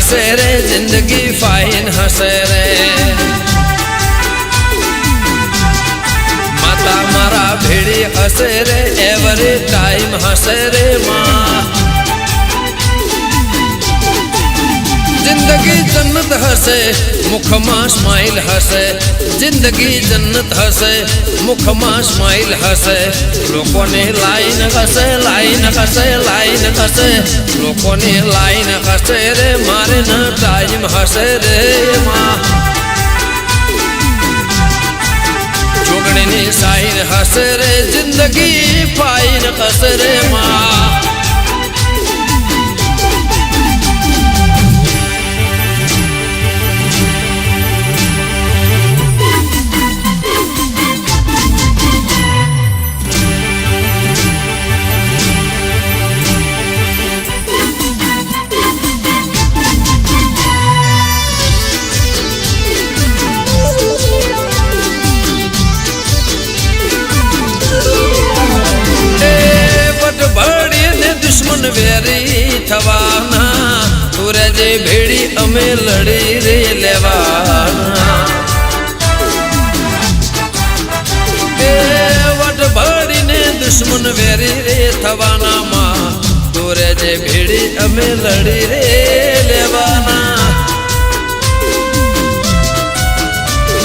हसे रे जिंदगी फाइन हसे रे माता मारा भेड़ी हसे रे एवरी टाइम हसे रे माँ जिंदगी जन्नत हसे मुख में स्माइल हसे जिंदगी जन्नत हसे मुख में स्माइल हसे लोगों ने लाइन हसे लाइन हसे लाइन हसे लोगों ने लाइन हसे रे मारे न टाइम हसे रे माँ जोगने ने साइन हसे रे जिंदगी फाइन हसे रे माँ दुश्मन वेरी थवाना तुरे जे भेड़ी अमे लड़ी रे लेवाना वट बड़ी ने दुश्मन वेरी रे थवाना माँ तुरे जे भेड़ी अमे लड़ी रे लेवाना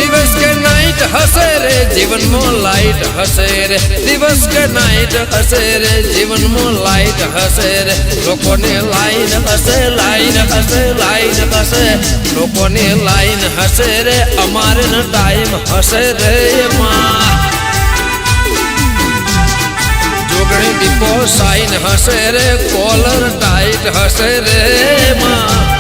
दिवस के नाइट हसे रे जीवन में लाइट हसे रे दिवस के नाइट हसे रे जीवन में लाइट हसे रे लोगों ने लाइन हसे लाइन हसे लाइन हसे लोगों ने लाइन हसे रे हमारे न टाइम हसे रे माँ जोगणी डिपो साइन हसे रे कॉलर टाइट हसे रे माँ